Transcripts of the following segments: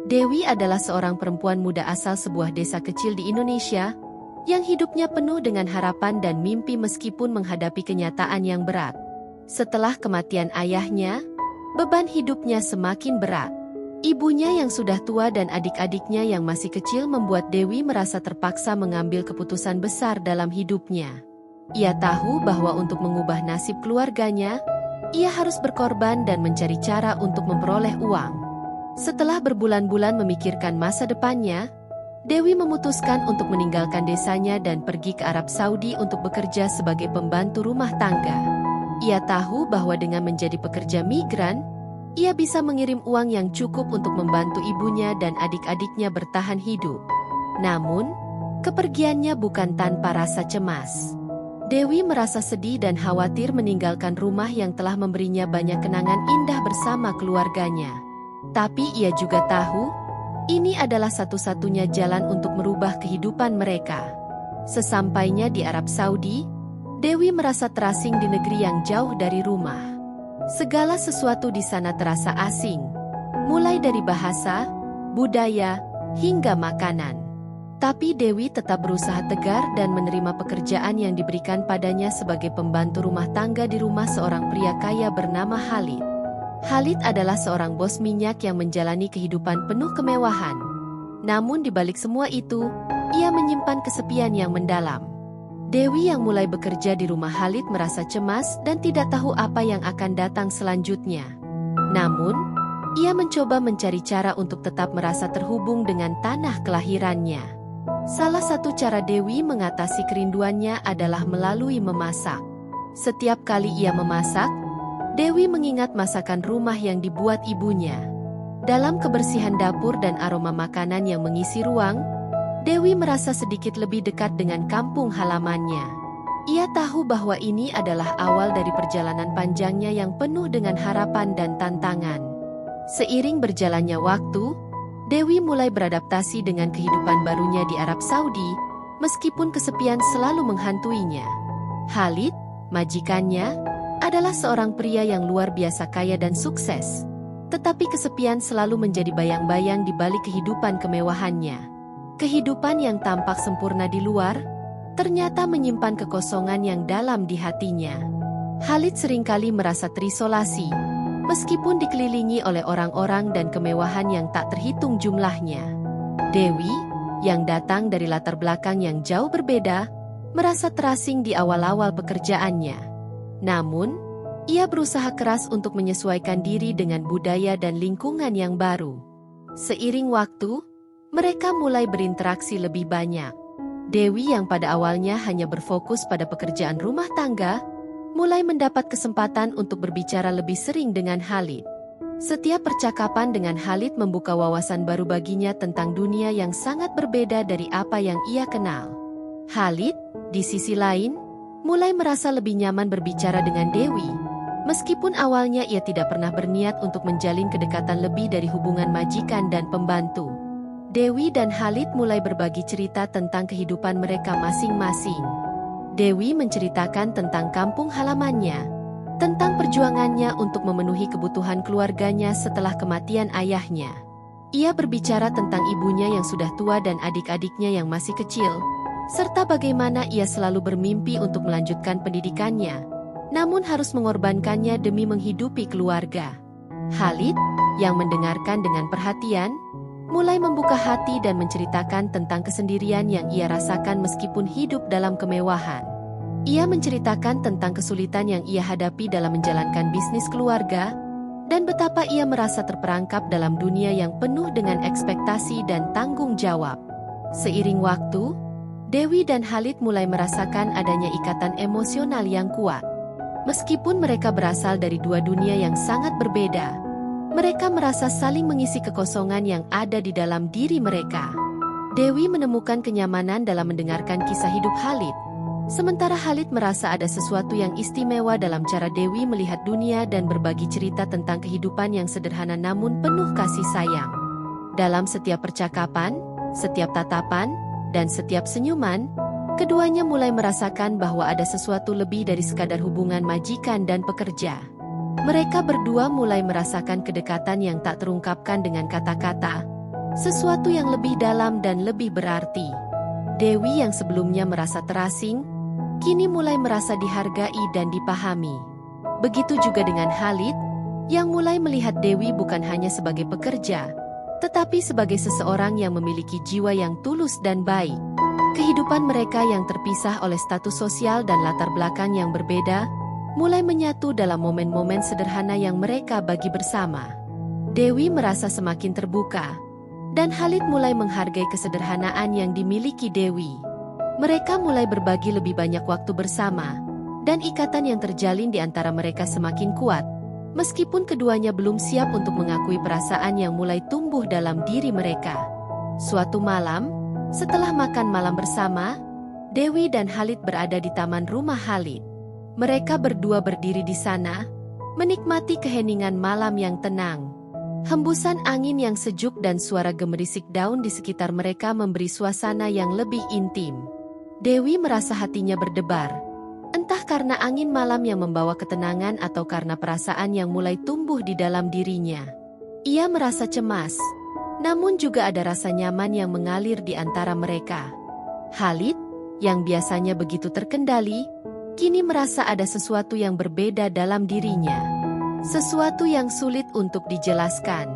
Dewi adalah seorang perempuan muda asal sebuah desa kecil di Indonesia, yang hidupnya penuh dengan harapan dan mimpi meskipun menghadapi kenyataan yang berat. Setelah kematian ayahnya, beban hidupnya semakin berat. Ibunya yang sudah tua dan adik-adiknya yang masih kecil membuat Dewi merasa terpaksa mengambil keputusan besar dalam hidupnya. Ia tahu bahwa untuk mengubah nasib keluarganya, ia harus berkorban dan mencari cara untuk memperoleh uang. Setelah berbulan-bulan memikirkan masa depannya, Dewi memutuskan untuk meninggalkan desanya dan pergi ke Arab Saudi untuk bekerja sebagai pembantu rumah tangga. Ia tahu bahwa dengan menjadi pekerja migran, ia bisa mengirim uang yang cukup untuk membantu ibunya dan adik-adiknya bertahan hidup. Namun, kepergiannya bukan tanpa rasa cemas. Dewi merasa sedih dan khawatir meninggalkan rumah yang telah memberinya banyak kenangan indah bersama keluarganya. Tapi ia juga tahu, ini adalah satu-satunya jalan untuk merubah kehidupan mereka. Sesampainya di Arab Saudi, Dewi merasa terasing di negeri yang jauh dari rumah. Segala sesuatu di sana terasa asing, mulai dari bahasa, budaya, hingga makanan. Tapi Dewi tetap berusaha tegar dan menerima pekerjaan yang diberikan padanya sebagai pembantu rumah tangga di rumah seorang pria kaya bernama Khalid. Khalid adalah seorang bos minyak yang menjalani kehidupan penuh kemewahan. Namun di balik semua itu, ia menyimpan kesepian yang mendalam. Dewi yang mulai bekerja di rumah Khalid merasa cemas dan tidak tahu apa yang akan datang selanjutnya. Namun, ia mencoba mencari cara untuk tetap merasa terhubung dengan tanah kelahirannya. Salah satu cara Dewi mengatasi kerinduannya adalah melalui memasak. Setiap kali ia memasak, Dewi mengingat masakan rumah yang dibuat ibunya. Dalam kebersihan dapur dan aroma makanan yang mengisi ruang, Dewi merasa sedikit lebih dekat dengan kampung halamannya. Ia tahu bahwa ini adalah awal dari perjalanan panjangnya yang penuh dengan harapan dan tantangan. Seiring berjalannya waktu, Dewi mulai beradaptasi dengan kehidupan barunya di Arab Saudi, meskipun kesepian selalu menghantuinya. Khalid, majikannya, adalah seorang pria yang luar biasa kaya dan sukses. Tetapi kesepian selalu menjadi bayang-bayang di balik kehidupan kemewahannya. Kehidupan yang tampak sempurna di luar, ternyata menyimpan kekosongan yang dalam di hatinya. Khalid seringkali merasa terisolasi, meskipun dikelilingi oleh orang-orang dan kemewahan yang tak terhitung jumlahnya. Dewi, yang datang dari latar belakang yang jauh berbeda, merasa terasing di awal-awal pekerjaannya. Namun, ia berusaha keras untuk menyesuaikan diri dengan budaya dan lingkungan yang baru. Seiring waktu, mereka mulai berinteraksi lebih banyak. Dewi yang pada awalnya hanya berfokus pada pekerjaan rumah tangga, mulai mendapat kesempatan untuk berbicara lebih sering dengan Khalid. Setiap percakapan dengan Khalid membuka wawasan baru baginya tentang dunia yang sangat berbeda dari apa yang ia kenal. Khalid, di sisi lain, mulai merasa lebih nyaman berbicara dengan Dewi. Meskipun awalnya ia tidak pernah berniat untuk menjalin kedekatan lebih dari hubungan majikan dan pembantu. Dewi dan Khalid mulai berbagi cerita tentang kehidupan mereka masing-masing. Dewi menceritakan tentang kampung halamannya, tentang perjuangannya untuk memenuhi kebutuhan keluarganya setelah kematian ayahnya. Ia berbicara tentang ibunya yang sudah tua dan adik-adiknya yang masih kecil, serta bagaimana ia selalu bermimpi untuk melanjutkan pendidikannya, namun harus mengorbankannya demi menghidupi keluarga. Khalid, yang mendengarkan dengan perhatian, mulai membuka hati dan menceritakan tentang kesendirian yang ia rasakan meskipun hidup dalam kemewahan. Ia menceritakan tentang kesulitan yang ia hadapi dalam menjalankan bisnis keluarga, dan betapa ia merasa terperangkap dalam dunia yang penuh dengan ekspektasi dan tanggung jawab. Seiring waktu, Dewi dan Khalid mulai merasakan adanya ikatan emosional yang kuat. Meskipun mereka berasal dari dua dunia yang sangat berbeda, mereka merasa saling mengisi kekosongan yang ada di dalam diri mereka. Dewi menemukan kenyamanan dalam mendengarkan kisah hidup Khalid, sementara Khalid merasa ada sesuatu yang istimewa dalam cara Dewi melihat dunia dan berbagi cerita tentang kehidupan yang sederhana namun penuh kasih sayang. Dalam setiap percakapan, setiap tatapan, dan setiap senyuman, keduanya mulai merasakan bahwa ada sesuatu lebih dari sekadar hubungan majikan dan pekerja. Mereka berdua mulai merasakan kedekatan yang tak terungkapkan dengan kata-kata, sesuatu yang lebih dalam dan lebih berarti. Dewi yang sebelumnya merasa terasing, kini mulai merasa dihargai dan dipahami. Begitu juga dengan Khalid, yang mulai melihat Dewi bukan hanya sebagai pekerja, tetapi sebagai seseorang yang memiliki jiwa yang tulus dan baik. Kehidupan mereka yang terpisah oleh status sosial dan latar belakang yang berbeda, mulai menyatu dalam momen-momen sederhana yang mereka bagi bersama. Dewi merasa semakin terbuka, dan Khalid mulai menghargai kesederhanaan yang dimiliki Dewi. Mereka mulai berbagi lebih banyak waktu bersama, dan ikatan yang terjalin di antara mereka semakin kuat, meskipun keduanya belum siap untuk mengakui perasaan yang mulai tumbuh dalam diri mereka. Suatu malam, setelah makan malam bersama, Dewi dan Khalid berada di taman rumah Khalid. Mereka berdua berdiri di sana, menikmati keheningan malam yang tenang. Hembusan angin yang sejuk dan suara gemerisik daun di sekitar mereka memberi suasana yang lebih intim. Dewi merasa hatinya berdebar, entah karena angin malam yang membawa ketenangan atau karena perasaan yang mulai tumbuh di dalam dirinya. Ia merasa cemas, namun juga ada rasa nyaman yang mengalir di antara mereka. Khalid, yang biasanya begitu terkendali, kini merasa ada sesuatu yang berbeda dalam dirinya. Sesuatu yang sulit untuk dijelaskan.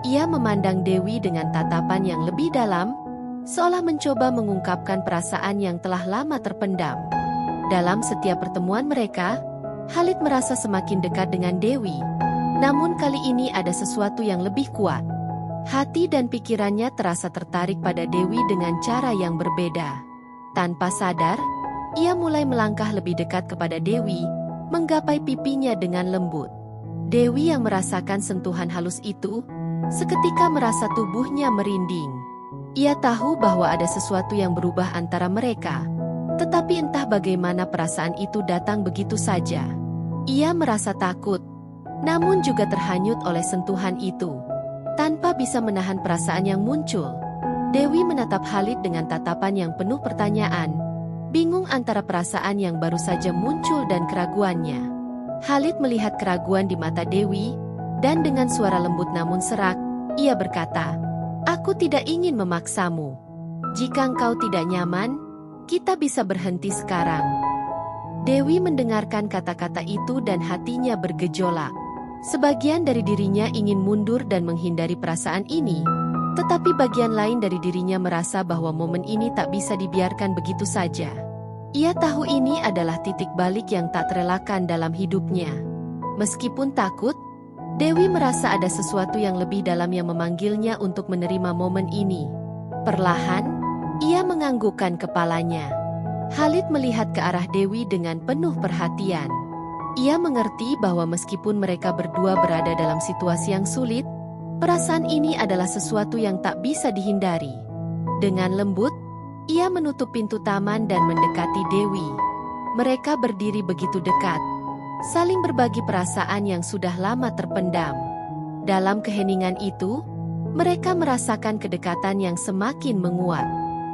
Ia memandang Dewi dengan tatapan yang lebih dalam, seolah mencoba mengungkapkan perasaan yang telah lama terpendam. Dalam setiap pertemuan mereka, Khalid merasa semakin dekat dengan Dewi. Namun kali ini ada sesuatu yang lebih kuat. Hati dan pikirannya terasa tertarik pada Dewi dengan cara yang berbeda. Tanpa sadar, ia mulai melangkah lebih dekat kepada Dewi, menggapai pipinya dengan lembut. Dewi yang merasakan sentuhan halus itu, seketika merasa tubuhnya merinding. Ia tahu bahwa ada sesuatu yang berubah antara mereka, tetapi entah bagaimana perasaan itu datang begitu saja. Ia merasa takut, namun juga terhanyut oleh sentuhan itu. Tanpa bisa menahan perasaan yang muncul, Dewi menatap Khalid dengan tatapan yang penuh pertanyaan, bingung antara perasaan yang baru saja muncul dan keraguannya. Khalid melihat keraguan di mata Dewi, dan dengan suara lembut namun serak, ia berkata, "Aku tidak ingin memaksamu. Jika engkau tidak nyaman, kita bisa berhenti sekarang." Dewi mendengarkan kata-kata itu dan hatinya bergejolak. Sebagian dari dirinya ingin mundur dan menghindari perasaan ini, tetapi bagian lain dari dirinya merasa bahwa momen ini tak bisa dibiarkan begitu saja. Ia tahu ini adalah titik balik yang tak terelakkan dalam hidupnya. Meskipun takut, Dewi merasa ada sesuatu yang lebih dalam yang memanggilnya untuk menerima momen ini. Perlahan, ia menganggukkan kepalanya. Khalid melihat ke arah Dewi dengan penuh perhatian. Ia mengerti bahwa meskipun mereka berdua berada dalam situasi yang sulit, perasaan ini adalah sesuatu yang tak bisa dihindari. Dengan lembut, ia menutup pintu taman dan mendekati Dewi. Mereka berdiri begitu dekat, saling berbagi perasaan yang sudah lama terpendam. Dalam keheningan itu, mereka merasakan kedekatan yang semakin menguat.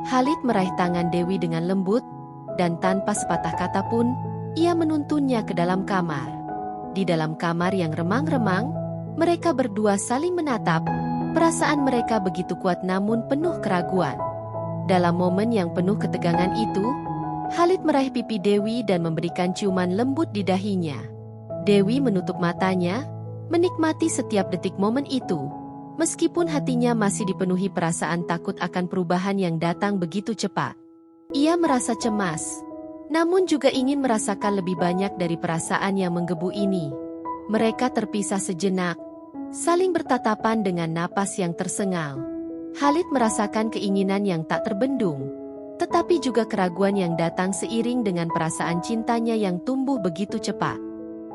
Khalid meraih tangan Dewi dengan lembut, dan tanpa sepatah kata pun, ia menuntunnya ke dalam kamar. Di dalam kamar yang remang-remang, mereka berdua saling menatap. Perasaan mereka begitu kuat namun penuh keraguan. Dalam momen yang penuh ketegangan itu, Khalid meraih pipi Dewi dan memberikan ciuman lembut di dahinya. Dewi menutup matanya, menikmati setiap detik momen itu, meskipun hatinya masih dipenuhi perasaan takut akan perubahan yang datang begitu cepat. Ia merasa cemas, namun juga ingin merasakan lebih banyak dari perasaan yang menggebu ini. Mereka terpisah sejenak, saling bertatapan dengan napas yang tersengal. Khalid merasakan keinginan yang tak terbendung, tetapi juga keraguan yang datang seiring dengan perasaan cintanya yang tumbuh begitu cepat.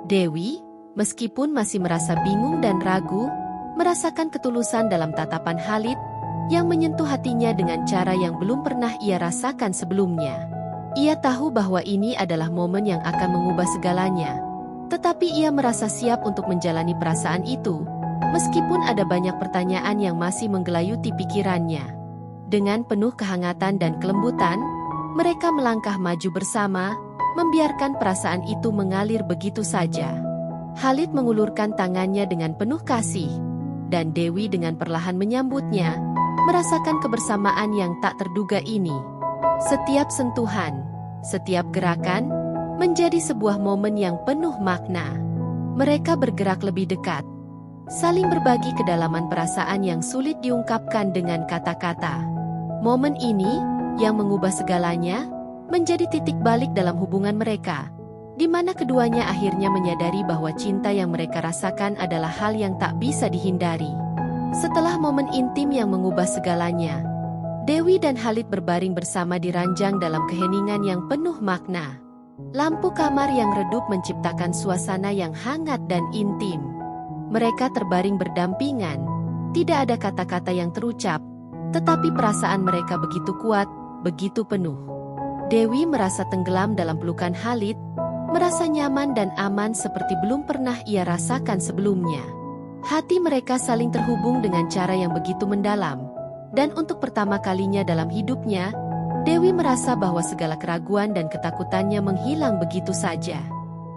Dewi, meskipun masih merasa bingung dan ragu, merasakan ketulusan dalam tatapan Khalid, yang menyentuh hatinya dengan cara yang belum pernah ia rasakan sebelumnya. Ia tahu bahwa ini adalah momen yang akan mengubah segalanya, tetapi ia merasa siap untuk menjalani perasaan itu, meskipun ada banyak pertanyaan yang masih menggelayuti pikirannya. Dengan penuh kehangatan dan kelembutan, mereka melangkah maju bersama, membiarkan perasaan itu mengalir begitu saja. Khalid mengulurkan tangannya dengan penuh kasih, dan Dewi dengan perlahan menyambutnya, merasakan kebersamaan yang tak terduga ini. Setiap sentuhan, setiap gerakan, menjadi sebuah momen yang penuh makna. Mereka bergerak lebih dekat, saling berbagi kedalaman perasaan yang sulit diungkapkan dengan kata-kata. Momen ini, yang mengubah segalanya, menjadi titik balik dalam hubungan mereka, di mana keduanya akhirnya menyadari bahwa cinta yang mereka rasakan adalah hal yang tak bisa dihindari. Setelah momen intim yang mengubah segalanya, Dewi dan Khalid berbaring bersama di ranjang dalam keheningan yang penuh makna. Lampu kamar yang redup menciptakan suasana yang hangat dan intim. Mereka terbaring berdampingan, tidak ada kata-kata yang terucap, tetapi perasaan mereka begitu kuat, begitu penuh. Dewi merasa tenggelam dalam pelukan Khalid, merasa nyaman dan aman seperti belum pernah ia rasakan sebelumnya. Hati mereka saling terhubung dengan cara yang begitu mendalam, dan untuk pertama kalinya dalam hidupnya, Dewi merasa bahwa segala keraguan dan ketakutannya menghilang begitu saja.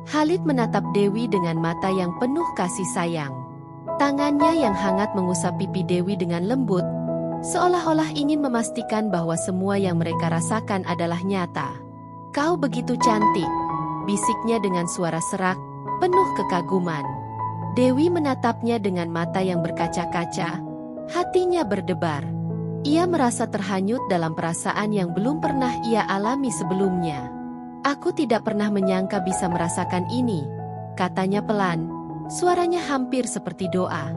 Khalid menatap Dewi dengan mata yang penuh kasih sayang. Tangannya yang hangat mengusap pipi Dewi dengan lembut, seolah-olah ingin memastikan bahwa semua yang mereka rasakan adalah nyata. "Kau begitu cantik," bisiknya dengan suara serak, penuh kekaguman. Dewi menatapnya dengan mata yang berkaca-kaca, hatinya berdebar. Ia merasa terhanyut dalam perasaan yang belum pernah ia alami sebelumnya. "Aku tidak pernah menyangka bisa merasakan ini," katanya pelan, suaranya hampir seperti doa.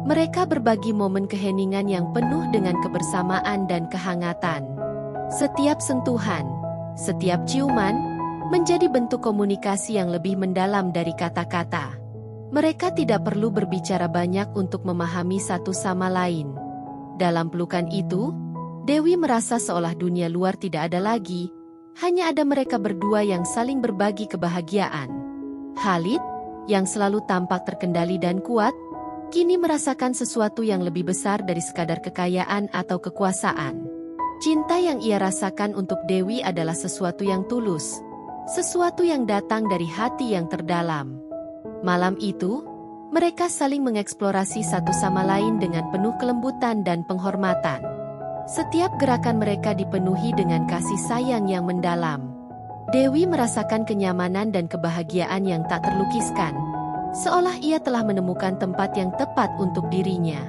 Mereka berbagi momen keheningan yang penuh dengan kebersamaan dan kehangatan. Setiap sentuhan, setiap ciuman, menjadi bentuk komunikasi yang lebih mendalam dari kata-kata. Mereka tidak perlu berbicara banyak untuk memahami satu sama lain. Dalam pelukan itu, Dewi merasa seolah dunia luar tidak ada lagi, hanya ada mereka berdua yang saling berbagi kebahagiaan. Khalid, yang selalu tampak terkendali dan kuat, kini merasakan sesuatu yang lebih besar dari sekadar kekayaan atau kekuasaan. Cinta yang ia rasakan untuk Dewi adalah sesuatu yang tulus, sesuatu yang datang dari hati yang terdalam. Malam itu, mereka saling mengeksplorasi satu sama lain dengan penuh kelembutan dan penghormatan. Setiap gerakan mereka dipenuhi dengan kasih sayang yang mendalam. Dewi merasakan kenyamanan dan kebahagiaan yang tak terlukiskan, seolah ia telah menemukan tempat yang tepat untuk dirinya.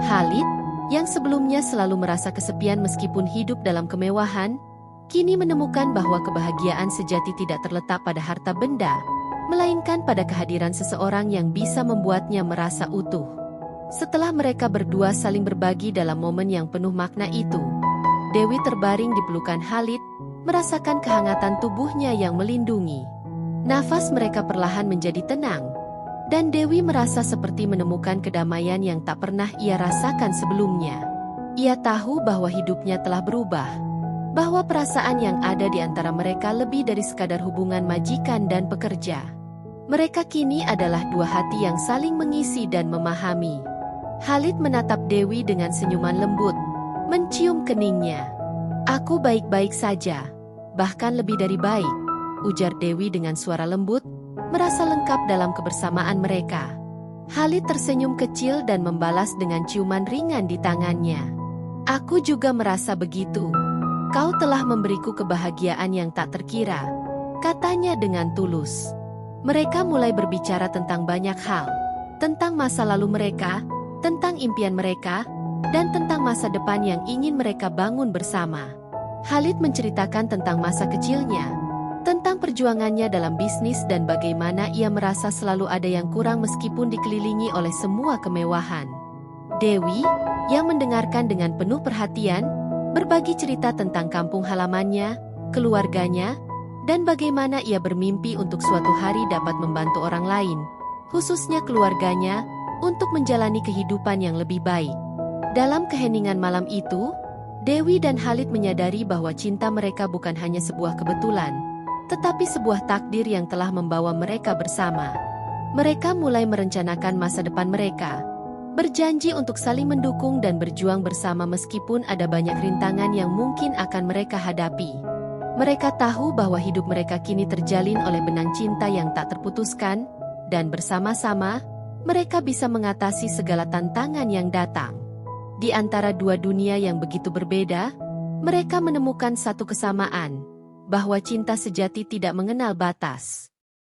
Khalid, yang sebelumnya selalu merasa kesepian meskipun hidup dalam kemewahan, kini menemukan bahwa kebahagiaan sejati tidak terletak pada harta benda, melainkan pada kehadiran seseorang yang bisa membuatnya merasa utuh. Setelah mereka berdua saling berbagi dalam momen yang penuh makna itu, Dewi terbaring di pelukan Khalid, merasakan kehangatan tubuhnya yang melindungi. Nafas mereka perlahan menjadi tenang, dan Dewi merasa seperti menemukan kedamaian yang tak pernah ia rasakan sebelumnya. Ia tahu bahwa hidupnya telah berubah, bahwa perasaan yang ada di antara mereka lebih dari sekadar hubungan majikan dan pekerja. Mereka kini adalah dua hati yang saling mengisi dan memahami. Khalid menatap Dewi dengan senyuman lembut, mencium keningnya. "Aku baik-baik saja, bahkan lebih dari baik," ujar Dewi dengan suara lembut, merasa lengkap dalam kebersamaan mereka. Khalid tersenyum kecil dan membalas dengan ciuman ringan di tangannya. "Aku juga merasa begitu. Kau telah memberiku kebahagiaan yang tak terkira," katanya dengan tulus. Mereka mulai berbicara tentang banyak hal, tentang masa lalu mereka, tentang impian mereka, dan tentang masa depan yang ingin mereka bangun bersama. Khalid menceritakan tentang masa kecilnya, tentang perjuangannya dalam bisnis dan bagaimana ia merasa selalu ada yang kurang meskipun dikelilingi oleh semua kemewahan. Dewi, yang mendengarkan dengan penuh perhatian, berbagi cerita tentang kampung halamannya, keluarganya, dan bagaimana ia bermimpi untuk suatu hari dapat membantu orang lain, khususnya keluarganya, untuk menjalani kehidupan yang lebih baik. Dalam keheningan malam itu, Dewi dan Khalid menyadari bahwa cinta mereka bukan hanya sebuah kebetulan, tetapi sebuah takdir yang telah membawa mereka bersama. Mereka mulai merencanakan masa depan mereka, berjanji untuk saling mendukung dan berjuang bersama meskipun ada banyak rintangan yang mungkin akan mereka hadapi. Mereka tahu bahwa hidup mereka kini terjalin oleh benang cinta yang tak terputuskan, dan bersama-sama, mereka bisa mengatasi segala tantangan yang datang. Di antara dua dunia yang begitu berbeda, mereka menemukan satu kesamaan, bahwa cinta sejati tidak mengenal batas.